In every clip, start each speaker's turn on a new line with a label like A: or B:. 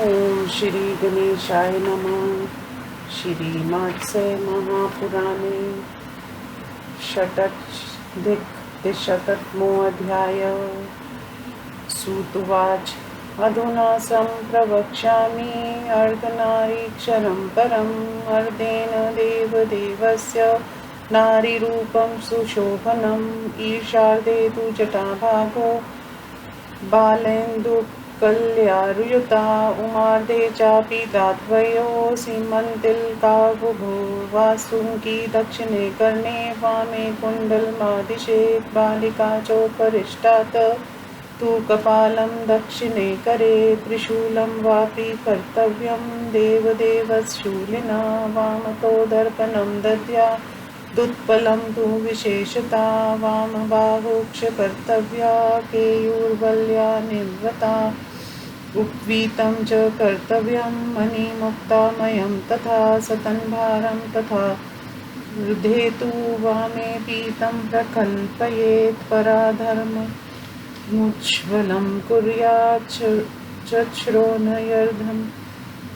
A: ओम श्री गणेशाय नमः। श्रीमात्से महापुराणे षटधिकशततमोऽध्याय। सूतुवाच अधुना सम्प्रवक्ष्यामि अर्धनारीक्षरं परम् अर्धेन देवदेवस्य नारीरूपं सुशोभनम् ईशार्धे तु जटाभागो बालेन्दुकल्यारुयुता उमार्धे चापि दात्वयो सीमन्तिलका बुभुवासुङ्की दक्षिणे कर्णे वामे कुण्डलमादिशेत् बालिका चोपरिष्टात् तु कपालं दक्षिणे करे त्रिशूलं वापि कर्तव्यं देवदेवशूलिना वामतो दर्पणं दद्या दुत्पलं तु विशेषता वामबाहुक्ष कर्तव्या केयूर्वल्या निवृता उपवीतं च कर्तव्यं मणिमुक्तामयं तथा सतन्भारं तथा ऋधेतु वामे पीतं प्रकल्पयेत् पराधर्ममुज्ज्वलं कुर्यात् चक्रोन्नयर्धम्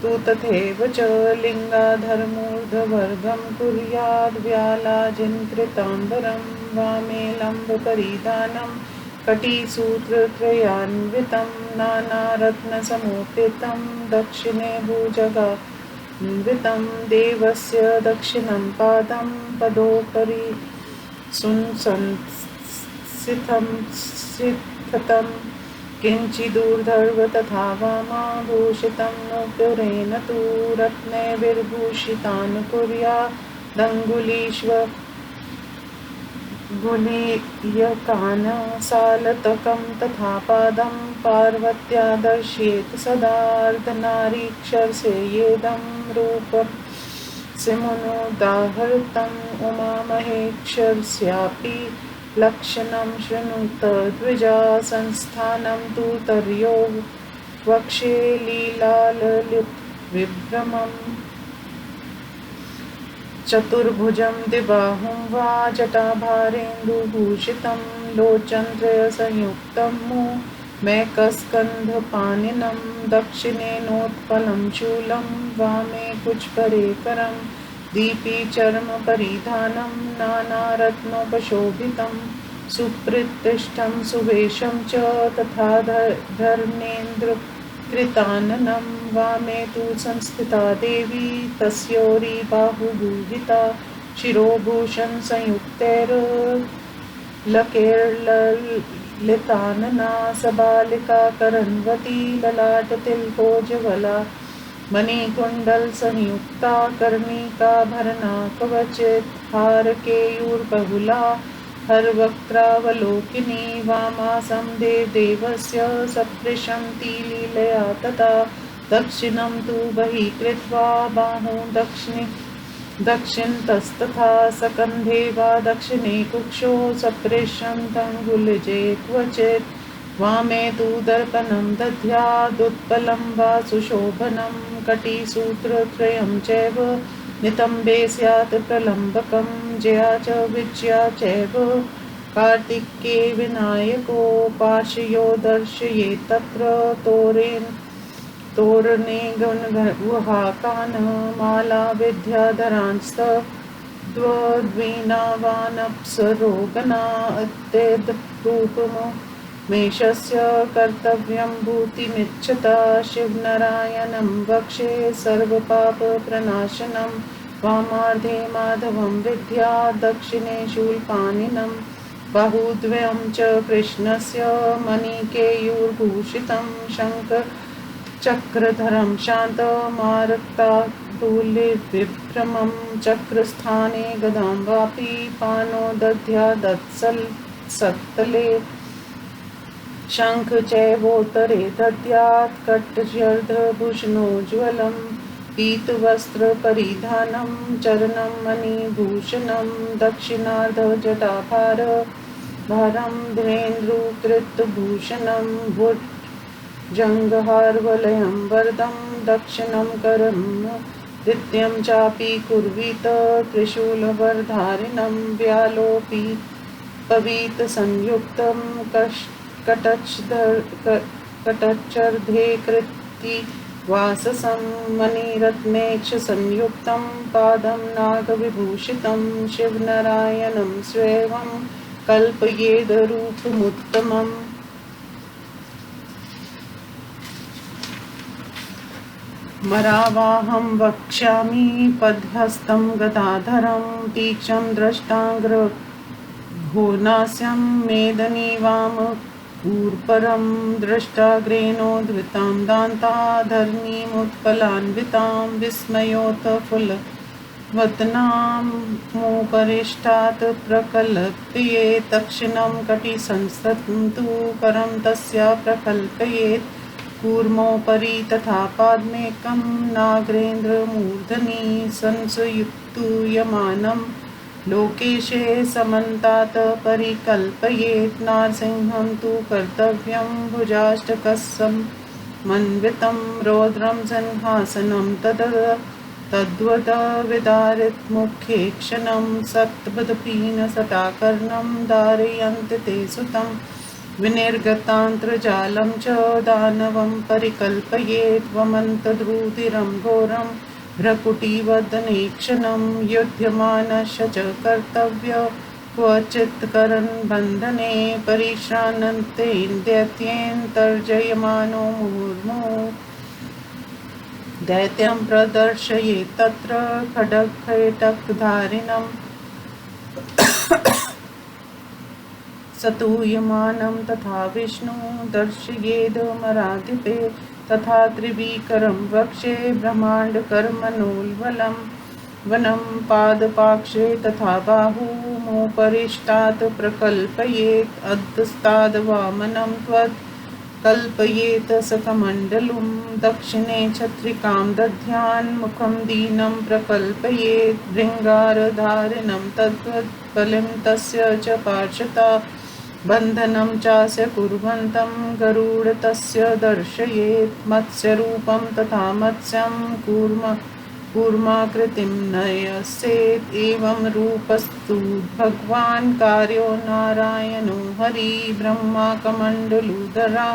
A: तु तथैव च लिङ्गाधरमूर्धवर्गं कुर्याद् व्यालाजिन्कृताम्बरं वामे लम्बपरिधानं कटिसूत्रत्रयान्वितं नानारत्नसमुपेतं दक्षिणे भुजगान्वितं देवस्य दक्षिणं पादं पदोपरि सुसंस्थितं किञ्चिदूर्ध्व तथा वामाभूषितं नूपुरेण तु रत्नैर्विभूषितान् कुर्यादङ्गुलीष्वगुलीयकान् सालतकं तथा पादं पार्वत्या दर्शयेत् सदा अर्धनारीक्षरसेयेदं रूपं सिमुनुदाहृतम् उमामहेश्वरस्यापि लक्षणं शृणुत द्विजा संस्थानं तु तर्यो वक्षे लीलाललितविभ्रमम् चतुर्भुजं द्विबाहुं वा जटाभारेन्दुभूषितं लोचनत्रयसंयुक्तं मेकस्कन्धपाणिनं दक्षिणेनोत्पलं शूलं वामे कुचपरेकरं दीपी चर्मपरिधानं नानारत्नोपशोभितं सुप्रतिष्ठं सुवेशं च तथा धर्मेन्द्रकृताननं वामे तु संस्थिता देवी तस्योरिबाहुभूषिता शिरोभूषणसंयुक्तैर्लकैर्ललितानना सबालिका करन्वती ललाटतिलकोज्ज्वला मणिकुण्डलसंयुक्ता कर्णिकाभरणा कवचित् हारकेयूरबहुला हरवक्त्रावलोकिनी वामासं देवदेवस्य सपृशन्ती लीलया तथा दक्षिणं तु बहिः कृत्वा बाहुं दक्षिणतस्तथा सकन्धे वा दक्षिणे कुक्षौ सपृशन्तङ्गुलिजे क्वचित् वामे तु दर्पणं दध्यादुत्पलं वा सुशोभनं कटिसूत्रत्रयं चैव नितम्बे स्यात् प्रलम्बकं जया च विजया चैव कार्तिके विनायको पार्श्वयो दर्शयेत् तत्र तोरणे गुहाकान् माला विद्याधरांस्तद्वीणावानप्सरोगणा अत्यद्रूपमो मेषस्य कर्तव्यं भूतिमिच्छता शिवनारायणं वक्षे सर्वपापप्रणाशनं वामार्धे माधवं विद्या दक्षिणे शूलपाणिनं बाहुद्वयं च कृष्णस्य मणिकेयूरभूषितं शङ्खचक्रधरं शान्तमारक्तातुलितविभ्रमं चक्रस्थाने गदां वापि पाणौ दध्यादत्सत्तले शङ्ख चैवोत्तरे दद्यात् कटशर्धभूषणोज्ज्वलं पीतवस्त्रपरिधानं चरणं मणिभूषणं दक्षिणार्धजटाभारं धीरेन्द्रकृतभूषणं भुजङ्गहारवलयं वरदं दक्षिणं करं द्वितीयं चापि कुर्वीत त्रिशूलवरधारिणं व्यालोपि पवीतसंयुक्तं कटच्छर्धे कृति वाससं मणिरत्नेक्ष संयुक्तं पादं नागविभूषितं शिवनारायणं स्वेवं कल्पयेदरूपमुत्तमम्। मरावाहं वक्ष्यामि पद्हस्तं गदाधरं तीक्ष्णं द्रष्टाग्रघोनास्यं मेदनी वाम कूर्परं दृष्टाग्रेणोद्वृतां दान्ताधर्मीमुत्पलान्वितां विस्मयोत्फुल्लवदनामुपरिष्टात् प्रकल्पये तक्षिणं कटिसंस्ततं तु करं तस्या प्रकल्पयेत् कूर्मोपरि तथा पाद्मेकं नागेन्द्रमूर्धनि संसूयमानं लोकेशे समन्तात् परिकल्पयेत् नारसिंहं तु कर्तव्यं भुजाष्टकसमन्वितं रौद्रं सिंहासनं तद्वद विदारितमुखे क्षणं सप्तपदपीनसटाकर्णं धारयन्ति ते सुतं विनिर्गतान्तर्जालं च दानवं परिकल्पयेत् वमन्तद्रुधिरं घोरं भ्रकुटिवदनेक्षणं युध्यमानश्च च कर्तव्य क्वचित् करन्बन्धने परिश्रान्तेन्द्यत्येन्तर्जयमानो मुहुर्मुहुः दैत्यं प्रदर्शयेत् तत्र खड्गखैटकधारिणम् सतूयमानं तथा विष्णु दर्शयेदमराधिपे तथा त्रिविक्रम वक्षे ब्रह्माण्डकर्मणोल्बलं वनं पादपाक्षे तथा बाहुमुपरिष्टात् प्रकल्पयेत् अधस्ताद्वामनं त्वत् कल्पयेत् सकमण्डलुं दक्षिणे छत्रिकां दध्यान्मुखं दीनं प्रकल्पयेत् भृङ्गारधारिणं तद्वद्बलिं तस्य च पार्श्वता बन्धनं चास्य कुर्वन्तं गरुडतस्य दर्शयेत् मत्स्यरूपं तथा मत्स्यं कूर्माकृतिं नयसेत् एवं रूपस्तु भगवान् कार्यो नारायणो हरि ब्रह्माकमण्डलुधरा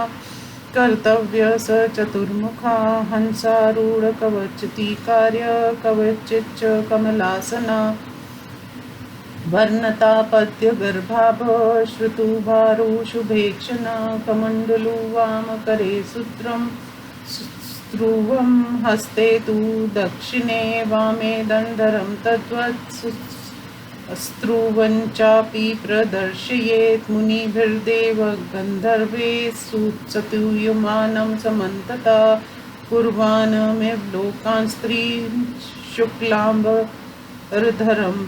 A: कर्तव्य स चतुर्मुखा हंसारूढकवचति कार्य कवचिच्च कमलासना वर्णता पद्यगर्भाभ श्रुतुभारुशुभेक्षणा कमण्डलु वामकरे सूत्रं स्त्रुवं हस्ते तु दक्षिणे वामे दण्डरं तद्वत् स्त्रुवं चापि प्रदर्शयेत् मुनिभिर्देव गन्धर्वैः सुस्तूयमानं समन्तता कुर्वाणमिव लोकान् स्त्रीन् शुक्लाम्बरधरं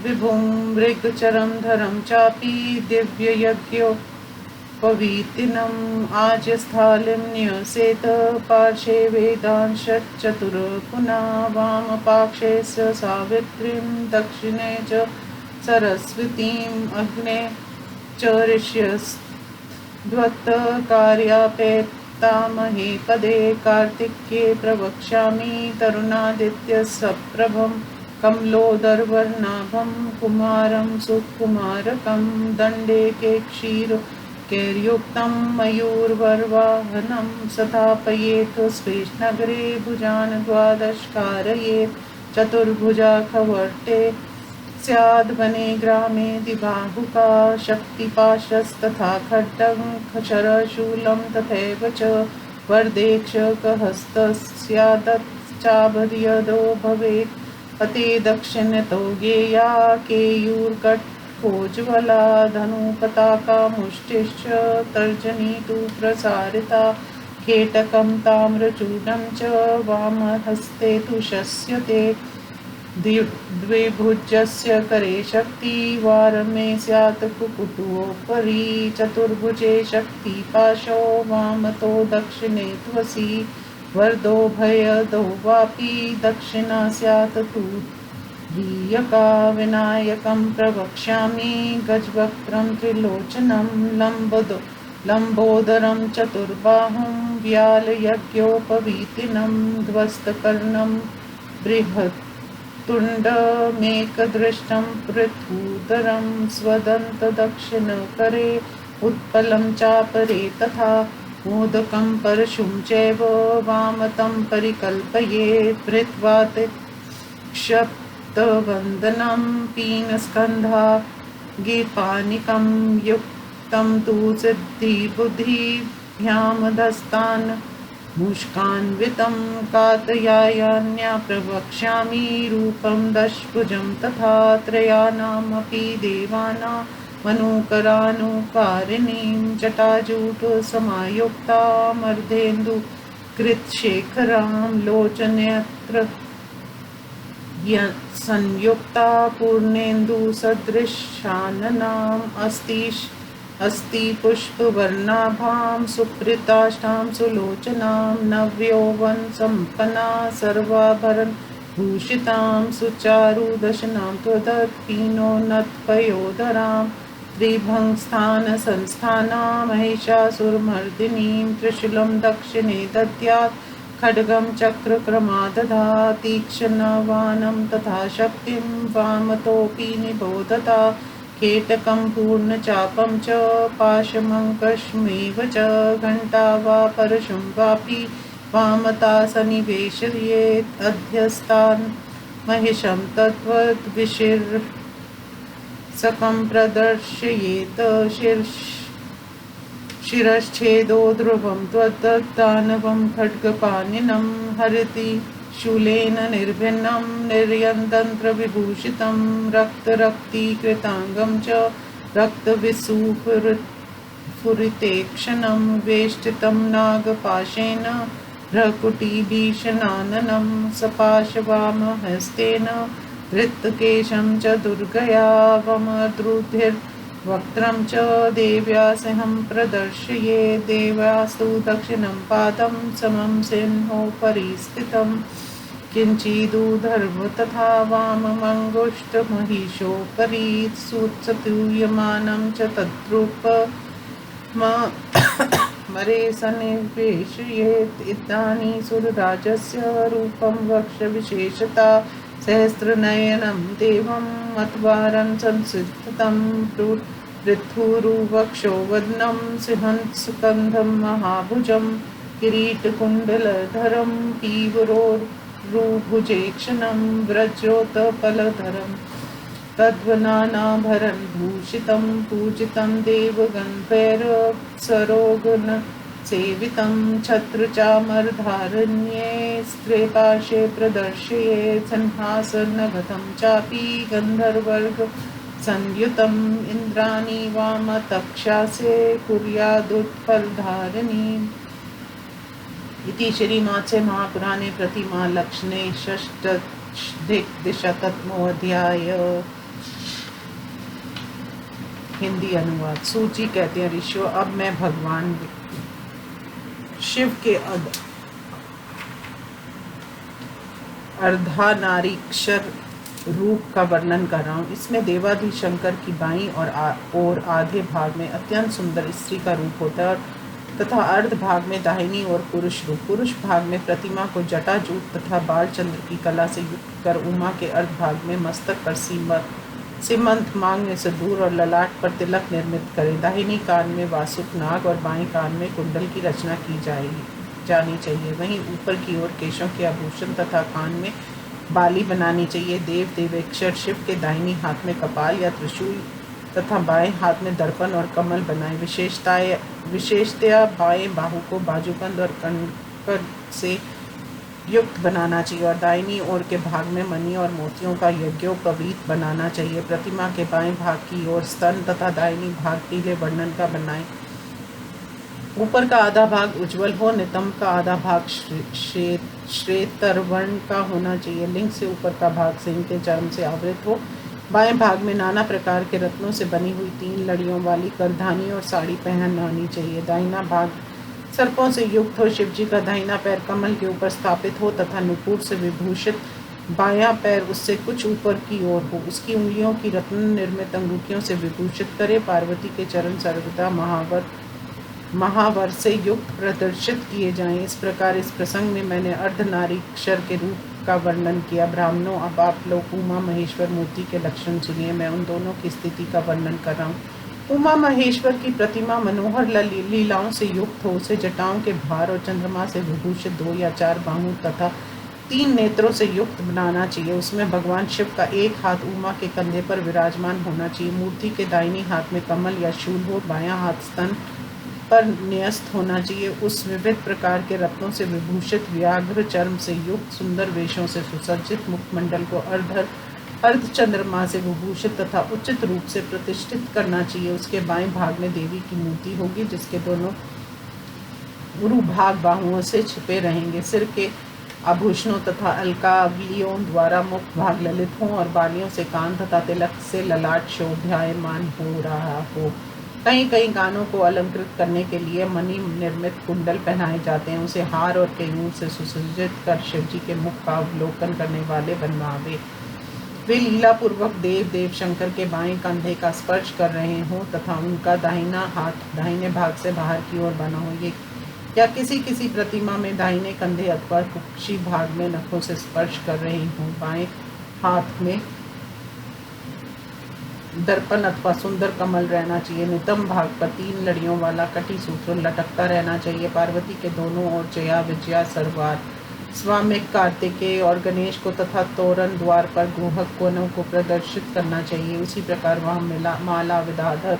A: विभुं मृगचरं धरं चापि दिव्ययज्ञोपवीतिनम् आज्यस्थालिं न्यसेत पार्श्वे वेदांशचतुरपुना वामपाक्षे स सावित्रीं दक्षिणे च सरस्वतीम् अग्ने च ऋष्यस्त्वत्कार्यापेतामहे पदे कार्तिके प्रवक्ष्यामि तरुणादित्यसप्रभं कमलोदरवर्णाभं कुमारं सुकुमारकं दण्डे कैर्युक्तं मयूरवर्वाहनं स्थापयेत् स्वेष्नगरे भुजान् द्वादश कारयेत् चतुर्भुजा खवर्ते स्याद्वने ग्रामे दिबाहुका शक्तिपाशस्तथा खड्गं शरशूलं तथैव च वरदेक्षकहस्तस्यादच्चाभयदो भवेत् अते दक्षिणतो गेया केयूरकटकोज्ज्वला धनुपताका मुष्टिश्च तर्जनी तु प्रसारिता खेटकं ताम्रचूडं च वामहस्ते तु शस्यते द्विभुजस्य करे शक्तिवारमे स्यात् कुकुटोपरि चतुर्भुजे शक्तिपाशो वामतो दक्षिणे त्वसि वरदोभयदो वापि दक्षिणा स्यात् तु वीयका विनायकं प्रवक्ष्यामि गजवक्त्रं त्रिलोचनं लम्बोदरं चतुर्बाहुं व्यालयज्ञोपवीतिनं ध्वस्तकर्णं बृहत्तुण्डमेकदृष्टं पृथूदरं स्वदन्तदक्षिणकरे उत्पलं चापरे तथा मोदकं परशुं चैव वामतं परिकल्पयेत् धृत्वा क्षप्तवन्दनं पीनस्कन्धा गीर्पानिकं युक्तं तु सिद्धिबुद्धिभ्यामधस्तान् मुष्कान्वितं कातयायान्या प्रवक्ष्यामि रूपं दशभुजं तथा त्रयाणामपि देवानामनुकरानुकारिणीं जटाजूटसमायुक्तामर्धेन्दुकृतशेखरां लोचनयत्र संयुक्ता पूर्णेन्दुसदृशाननाम् अस्ति पुष्पवर्णाभां सुप्रीताष्टां सुलोचनां नव्यौवनसम्पन्ना सर्वाभरण भूषितां सुचारुदशनां त्वदत्पीनोन्नतपयोधरां त्रिभङ्गस्थानसंस्थानां महिषासुरमर्दिनीं त्रिशूलं दक्षिणे दद्यात् खड्गं चक्रक्रमादधात् तीक्ष्णवानं तथा शक्तिं वामतोऽपि निबोधता केटकं पूर्णचापं च पाशमङ्कषमेव च घण्टा वा परशुं वापि वामता सन्निवेशयेत् अध्यस्तान् महिषं तद्वद्विशीर्षकं प्रदर्शयेत् शिरश्छेदो ध्रुवं त्वद्दानवं खड्गपाणिनं हरति शूलेन निर्भिन्नं निर्यन्तन्त्रविभूषितं रक्तरक्तीकृताङ्गं च रक्तविस्फुरितेक्षणं वेष्टितं नागपाशेन भ्रकुटिभीषणाननं सपाशवामहस्तेन धृतकेशं च दुर्गया वमद्रुधिर्वक्त्रं च देव्यासहं प्रदर्शये देव्यास्तु दक्षिणं पादं समं सिंहोपरि स्थितम् किञ्चिदूर्ध्वं तथा वाममङ्गुष्ठमहिषोपरि सुत्सूयमानं च तद्रूपमरे सन्निवेशयेत् इदानीं सुरराजस्य रूपं वक्षविशेषता सहस्रनयनं देवं मतवारं संसिद्धतं पृथुरुवक्षोवदनं सिंहस्कन्धं महाभुजं किरीटकुण्डलधरं पीवरोरुभुजेक्षणं व्रजोत्पलधरं तद्वनानाभरणं भूषितं पूजितं देवगन्धर्वसरोगणसेवितं छत्रचामरधारण्ये स्त्रेपाशे प्रदर्शये सिंहासनगतं चापि गन्धर्वर्ग संयुतम् इन्द्राणी वामतक्षासे कुर्यादुत्पलधारिणीम् इति श्रीमत्स्य महापुराणे प्रतिमा लक्षणे षष्ठदिशतमोऽध्याय। हिंदी अनुवाद। सूची कहते हैं ऋषियों, अब मैं भगवान शिव के अर्धनारीक्षर रूप का वर्णन कर रहा हूँ। इसमें देवाधि शंकर की बाईं और आधे भाग में अत्यंत सुंदर स्त्री का रूप होता है तथा अर्ध भाग में दाहिनी और पुरुष रूप। पुरुष भाग में प्रतिमा को जटाजूट तथा बालचंद्र की कला से युक्त कर उमा के अर्ध भाग में मस्तक पर सीमंत, मांग में सिंदूर और ललाट पर तिलक निर्मित करें। दाहिनी कान में वासुक नाग और बाएं कान में कुंडल की रचना की जानी चाहिए। वहीं ऊपर की ओर केशों के आभूषण तथा कान में बाली बनानी चाहिए। देवेक्षर शिव के दाहिनी हाथ में कपाल या त्रिशूल तथा बाएं हाथ में दर्पण और कमल बनाए। विशेषतया बाएं बाहु को बाजूबंद और कंकर से युक्त बनाना चाहिए और दाहिनी ओर के भाग में मणि और मोतियों का यज्ञोपवीत बनाना चाहिए। प्रतिमा के बाएं भाग की ओर स्तन तथा दाहिनी भाग पीले वर्णन का बनाएं। ऊपर का आधा भाग उज्जवल हो, नितंब का आधा भाग श्वेतवर्ण का होना चाहिए। लिंग से ऊपर का भाग सिंह के चर्म से आवृत हो। बाएं भाग में नाना प्रकार के रत्नों से बनी हुई 3 लड़ियों वाली करधानी और साड़ी पहनानी चाहिए। दाहिना भाग सर्पों से युक्त हो। शिवजी का दाहिना पैर कमल के ऊपर स्थापित हो तथा नुपुर से विभूषित बायां पैर उससे कुछ ऊपर की ओर हो। उसकी उंगलियों की रत्न निर्मित अंगूठियों से विभूषित करे। पार्वती के चरण सर्वदा महावर से युक्त प्रदर्शित किए जाएं। इस प्रकार इस प्रसंग में मैंने अर्धनारीक्षर के रूप का वर्णन किया। ब्राह्मणों, अब आप लोग उमा महेश्वर मूर्ति के लक्षण सुनिए। मैं उन दोनों की स्थिति का वर्णन कर रहा हूँ। उमा महेश्वर की प्रतिमा मनोहर लीलाओं से युक्त हो, उसे जटाओं के भार और चंद्रमा से विभूषित 2 या 4 बाहों तथा 3 नेत्रों से युक्त बनाना चाहिए। उसमें भगवान शिव का एक हाथ उमा के कंधे पर विराजमान होना चाहिए। मूर्ति के दाहिनी हाथ में कमल या शूल हो, बायां हाथ स्तन पर न्यस्त होना चाहिए। उस विविध प्रकार के रत्नों से विभूषित व्याघ्र चर्म से युक्त सुंदर वेशों से सुसज्जित मुखमंडल को अर्ध चंद्रमा से विभूषित तथा उचित रूप से प्रतिष्ठित करना चाहिए। उसके बाएं भाग में देवी की मूर्ति होगी, जिसके दोनों गुरु भाग बाहुओं से छिपे रहेंगे। सिर के आभूषणों तथा अलकावलियों द्वारा मुख भाग ललित हों और बालियों से कान तथा तिलक से ललाट शोभायमान हो रहा हो। कहीं कहीं कानों को अलंकृत करने के लिए मणि निर्मित कुंडल पहनाए जाते हैं। उसे हार और कैयूर से सुसज्जित कर शिवजी के मुख का अवलोकन करने वाले बनवावे। वे लीला पूर्वक देव शंकर के बाएं कंधे का स्पर्श कर रहे हों तथा उनका दाहिना हाथ दाहिने भाग से बाहर की ओर बना हो। ये या किसी प्रतिमा में दाहिने कंधे अथवा कुक्षी भाग में नखों से स्पर्श कर रहे हों। बाएं हाथ में दर्पण अथवा सुंदर कमल रहना चाहिए। नितंब भाग पर 3 लड़ियों वाला कटी सूत्र लटकता रहना चाहिए। पार्वती के दोनों ओर जया विजया सरवार स्वामिक कार्तिकेय और गणेश को तथा तोरण द्वार पर गुहक कोनों को प्रदर्शित करना चाहिए। उसी प्रकार वहाँ माला विदाधर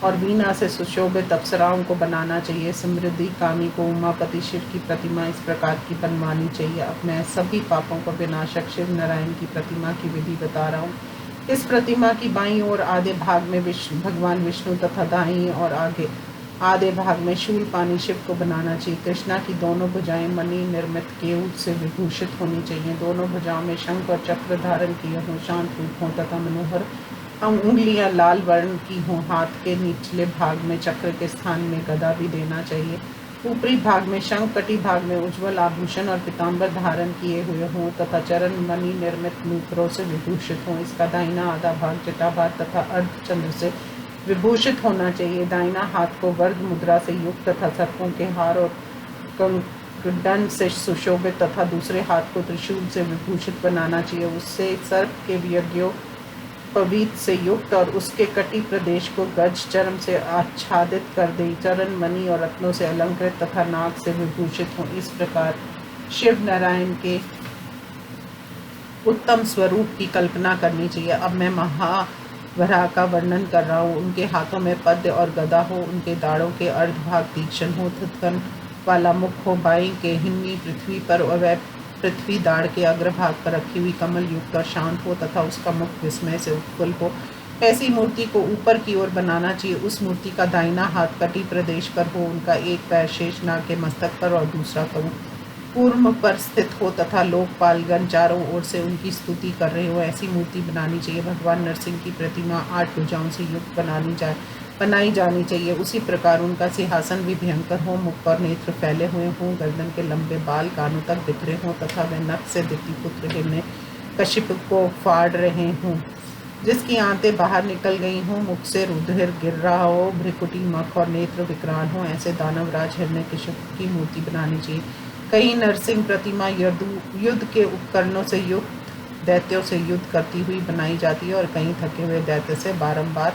A: और वीणा से सुशोभित अप्सराओं को बनाना चाहिए। समृद्धि कामी को उमापति शिव की प्रतिमा इस प्रकार की बनवानी चाहिए। अब मैं सभी पापों को विनाशक शिव नारायण की प्रतिमा की विधि बता रहा हूँ। इस प्रतिमा की बाईं ओर आधे भाग में भगवान विष्णु तथा दाईं और आधे भाग में शूलपानी शिव को बनाना चाहिए। कृष्णा की दोनों भुजाएं मणि निर्मित केयूर से विभूषित होनी चाहिए। दोनों भुजाओं में शंख और चक्र धारण किए हों, शांत रूप हों तथा मनोहर उंगलियां लाल वर्ण की हों। हाथ के निचले भाग में चक्र के स्थान में गदा भी देना चाहिए। ऊपरी भाग में शंख, कटी भाग में उज्ज्वल आभूषण और पीताम्बर धारण किए हुए हों तथा चरण मणि निर्मित नूपुरों से विभूषित हों। इसका दाहिना आधा भाग जटाभार तथा अर्धचंद्र से विभूषित होना चाहिए। दाहिना हाथ को वर्ग मुद्रा से युक्त तथा सर्पों के हार और दंड से सुशोभित तथा दूसरे हाथ को त्रिशूल से विभूषित बनाना चाहिए। उससे सर्प के वियज्ञों पवीत से युक्त और उसके कटी प्रदेश को गज चर्म से आच्छादित कर दे। चरण मणि और रत्नों से अलंकृत तथा नाग से विभूषित हों। इस प्रकार शिव नारायण के उत्तम स्वरूप की कल्पना करनी चाहिए। अब मैं महावराह का वर्णन कर रहा हूँ। उनके हाथों में पद्य और गदा हो, उनके दाढ़ों के अर्धभाग तीक्ष्ण हो, थुथकन वाला मुख हो, बाईं के हिन्नी पृथ्वी पर और वह पृथ्वी दाढ़ के अग्रभाग पर रखी हुई कमल युक्त और शांत हो तथा उसका मुख विस्मय से उत्फुल्ल हो। ऐसी मूर्ति को ऊपर की ओर बनाना चाहिए। उस मूर्ति का दाहिना हाथ कटी प्रदेश पर हो, उनका एक पैर शेषनाग के मस्तक पर और दूसरा कूर्म पर स्थित हो तथा लोकपालगण चारों ओर से उनकी स्तुति कर रहे हो। ऐसी मूर्ति बनानी चाहिए। भगवान नरसिंह की प्रतिमा 8 भुजाओं से युक्त बनाई जानी चाहिए। उसी प्रकार उनका सिंहासन भी भयंकर हो, मुख पर नेत्र फैले हुए हों, गर्दन के लंबे बाल कानों तक बिखरे हों तथा वे नख से दितिपुत्र हिरण्य कश्यप को फाड़ रहे हों, जिसकी आंतें बाहर निकल गई हों, मुख से रुधिर गिर रहा हो, भ्रिकुटी मख और नेत्र विकराल हों। ऐसे दानवराज हिरण्यकशिप की मूर्ति बनानी चाहिए। कहीं नरसिंह प्रतिमा युद्ध के उपकरणों से युक्त दैत्यों से युद्ध करती हुई बनाई जाती है और कहीं थके हुए दैत्य से बारंबार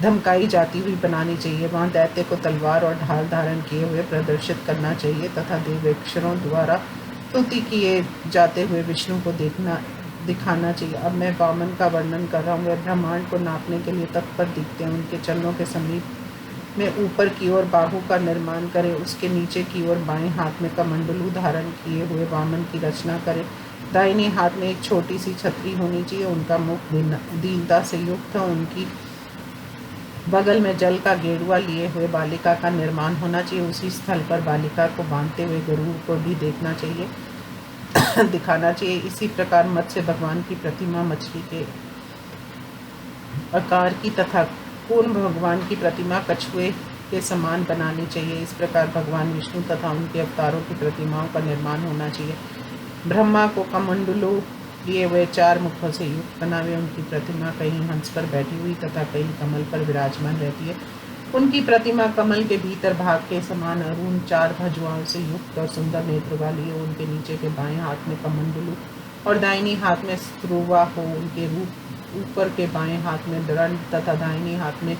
A: धमकाई जाती हुई बनानी चाहिए। वहाँ दैत्य को तलवार और ढाल धारण किए हुए प्रदर्शित करना चाहिए तथा देवेक्षरों द्वारा स्तुति किए जाते हुए विष्णु को दिखाना चाहिए। अब मैं वामन का वर्णन कर रहा हूँ। वे ब्रह्मांड को नापने के लिए तत्पर दिखते हैं। उनके चरणों के समीप में ऊपर की ओर बाहु का निर्माण करें, उसके नीचे की ओर बाएं हाथ में कमंडलू धारण किए हुए वामन की रचना करें। दाहिने हाथ में एक छोटी सी छतरी होनी चाहिए। उनका मुख दीनता से युक्त है। उनकी बगल में जल का गेड़ुआ लिए हुए बालिका का निर्माण होना चाहिए। उसी स्थल पर बालिका को बांधते हुए गरुड़ को भी दिखाना चाहिए। इसी प्रकार मत्स्य भगवान की प्रतिमा मछली के आकार की तथा कूर्म भगवान की प्रतिमा कछुए के समान बनानी चाहिए। इस प्रकार भगवान विष्णु तथा उनके अवतारों की प्रतिमाओं का निर्माण होना चाहिए। ब्रह्मा को कमंडलू लिए हुए 4 मुखों से युक्त बनावे। उनकी प्रतिमा कहीं हंस पर बैठी हुई तथा कहीं कमल पर विराजमान रहती है। उनकी प्रतिमा कमल के भीतर भाग के समान अरुण 4 भुजाओं से युक्त और सुंदर नेत्र वाली हो। उनके नीचे के बाएं हाथ में कमंडलू और दाहिनी हाथ में स्त्रुवा हो। उनके रूप ऊपर के बाएं हाथ में दंड तथा दाहिनी हाथ में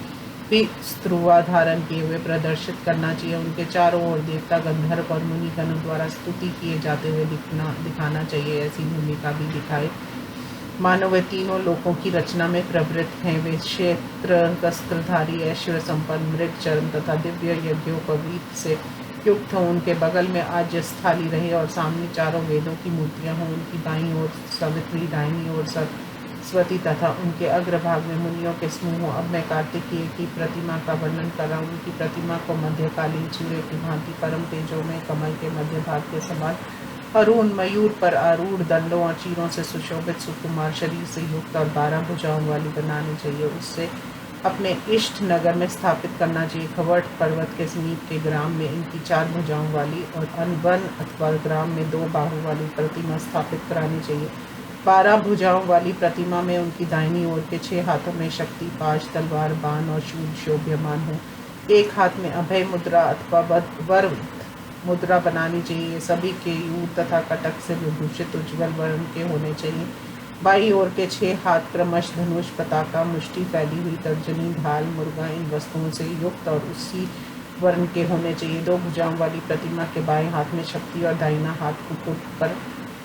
A: विस्त्रुवा धारण किए हुए प्रदर्शित करना चाहिए। उनके चारों ओर देवता गंधर्व और मुनिगणों द्वारा स्तुति किए जाते हुए दिखाना चाहिए। ऐसी भूमिका भी दिखाए मानो वे तीनों लोकों की रचना में प्रवृत्त हैं। वे क्षेत्र वस्त्रधारी ऐश्वर्य संपन्न मृग चर्म तथा दिव्य यज्ञोपवीत से युक्त हों। उनके बगल में आज्य थाली रहे और सामने चारों वेदों की मूर्तियां हों। उनकी दाईं ओर सावित्री, दाहिनी ओर सरस्वती तथा उनके अग्रभाग में मुनियों के समूह हों। अब मैं कार्तिकेय की प्रतिमा का वर्णन कर रहा हूँ। उनकी प्रतिमा को मध्यकालीन सूर्य की भांति परम तेजो में कमल के मध्य भाग के समान अरुण मयूर पर आरूढ़ दंडों और चीरों से सुशोभित सुकुमार शरीर से युक्त और 12 भुजाओं वाली बनानी चाहिए। उससे अपने इष्ट नगर में स्थापित करना चाहिए। खवट पर्वत के समीप के ग्राम में इनकी 4 भुजाओं वाली और अनबन अथवा ग्राम में 2 बाहु वाली प्रतिमा स्थापित करानी चाहिए। 12 भुजाओं वाली प्रतिमा में उनकी दाहिनी ओर के 6 हाथों में शक्ति, पाश, तलवार, बाण और शूल शोभ्यमान हो। एक हाथ में अभय मुद्रा अथवा वर मुद्रा बनानी चाहिए। सभी केयूर तथा कटक से विभूषित उज्ज्वल वर्ण के होने चाहिए। बाईं ओर के 6 हाथ क्रमश धनुष, पताका, मुष्टि फैली हुई तर्जनी, ढाल, मुर्गा इन वस्तुओं से युक्त और उसी वर्ण के होने चाहिए। 2 भुजाओं वाली प्रतिमा के बाएं हाथ में शक्ति और दाहिना हाथ कुकुट पर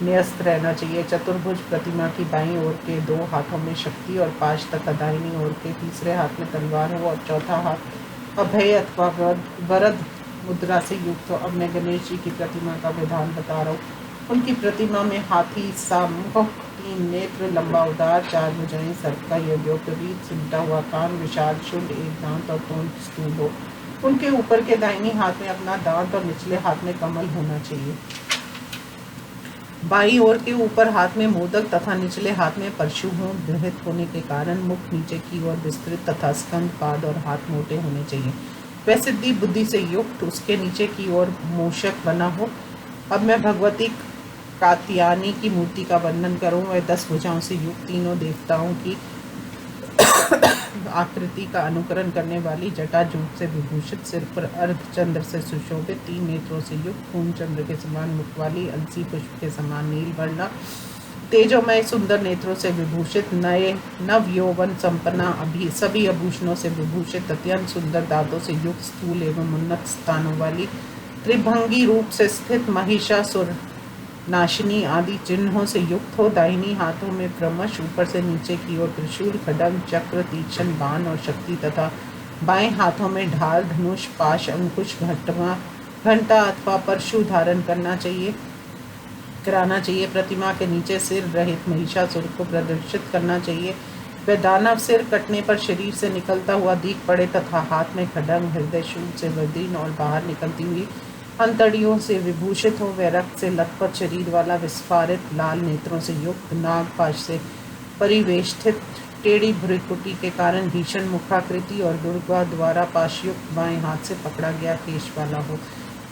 A: न्यस्त रहना चाहिए। चतुर्भुज प्रतिमा की बाईं ओर के 2 हाथों में शक्ति और पाश तथा दाहिनी ओर के तीसरे हाथ में तलवार हो और चौथा हाथ अभय अथवा वरद मुद्रा से युक्त हो। अब मैं गणेश जी की प्रतिमा का विधान बता रहा हूँ। उनकी प्रतिमा में हाथी सा मुख, 3 नेत्र, लंबा उदार, 4 भुजाएं, सर्प का यज्ञोपवीत, सिमटा हुआ कान, विशाल शुंड, 1 दांत और तोंद स्थूल हो। उनके ऊपर के दाहिनी हाथ में अपना दांत और निचले हाथ में कमल होना चाहिए। बाईं ओर के ऊपर हाथ में मोदक तथा निचले हाथ में परशु हों। बृहत होने के कारण मुख नीचे की ओर विस्तृत तथा स्कंद, पाद और हाथ मोटे होने चाहिए। वह सिद्धि बुद्धि से युक्त, उसके नीचे की ओर मूषक बना हो। अब मैं भगवती कात्यायनी की मूर्ति का वर्णन करूँ। वह 10 भुजाओं से युक्त, तीनों देवताओं की आकृति का अनुकरण करने वाली, जटाजूट से विभूषित, सिर पर अर्धचंद्र से सुशोभित, 3 नेत्रों से युक्त, पूर्ण चंद्र के समान मुख वाली, अलसी पुष्प के समान नील वर्णा, तेजोमय सुंदर नेत्रों से विभूषित, नए नव यौवन संपन्ना, सभी आभूषणों से विभूषित, अत्यंत सुंदर दांतों से युक्त, स्थूल एवं उन्नत स्थानों वाली, त्रिभंगी रूप से स्थित, महिषासुर नाशिनी आदि चिन्हों से युक्त हो। दाहिनी हाथों में क्रमश ऊपर से नीचे की ओर त्रिशूल, खड्ग, चक्र, तीक्ष्ण बाण और शक्ति तथा बाएं हाथों में ढाल, धनुष, पाश, अंकुश, घंटा अथवा परशु धारण कराना चाहिए। प्रतिमा के नीचे सिर रहित महिषासुर को प्रदर्शित करना चाहिए। वह दानव सिर कटने पर शरीर से निकलता हुआ दिख पड़े तथा हाथ में खड्ग, हृदय शूल से वज्रीन और बाहर निकलती हुई अंतड़ियों से विभूषित हो। वह रक्त से लथपथ शरीर वाला, विस्फारित लाल नेत्रों से युक्त, नागपाश से परिवेष्टित, टेढ़ी भ्रुकुटी के कारण भीषण मुखाकृति और दुर्गा द्वारा पाशयुक्त, बाएं हाथ से पकड़ा गया केश वाला हो।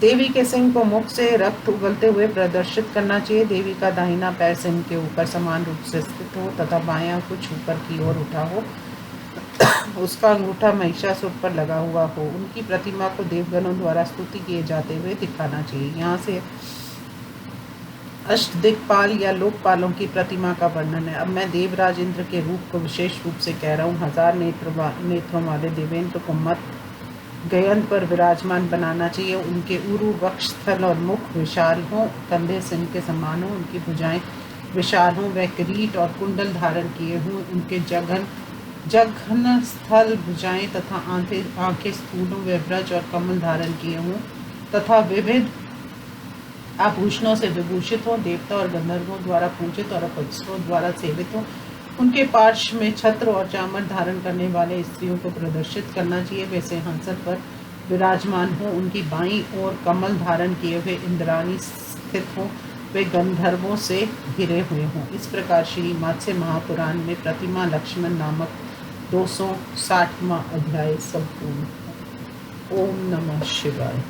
A: देवी के सिंह को मुख से रक्त उगलते हुए प्रदर्शित करना चाहिए। देवी का दाहिना पैर सिंह के ऊपर समान रूप से स्थित हो तथा बायां कुछ ऊपर की ओर उठा हो। उसका अंगूठा महिषासुर पर लगा हुआ हो। उनकी प्रतिमा को देवगणों द्वारा स्तुति किए जाते हुए दिखाना चाहिए। यहाँ से अष्टदिक्पाल या लोकपालों की प्रतिमा का वर्णन है। अब मैं देवराज इंद्र के रूप को विशेष रूप से कह रहा हूँ। 1000 नेत्रों वाले देवेंद्र को मत गयंत पर विराजमान बनाना चाहिए। उनके उरु, वक्ष, स्थल और मुख विशाल हों, कंधे सिंह के समान हों, उनकी भुजाएं विशाल हों, वह किरीट और कुंडल धारण किए हों, उनके जघन स्थल, भुजाएं तथा आंखें स्थूल हों, वे ब्रज और कमल धारण किए हों तथा विविध आभूषणों से विभूषित हों, देवता और गंधर्वों द्वारा पूजित और अप्सराओं द्वारा सेवित हों। उनके पार्श्व में छत्र और चामर धारण करने वाले स्त्रियों को प्रदर्शित करना चाहिए। वे सिंहासन पर विराजमान हों, उनकी बाईं ओर कमल धारण किए हुए इंद्राणी स्थित हों, वे गंधर्वों से घिरे हुए हों। इस प्रकार श्री मत्स्य महापुराण में प्रतिमा लक्ष्मण नामक 260वां अध्याय संपूर्ण। ओम नमः शिवाय।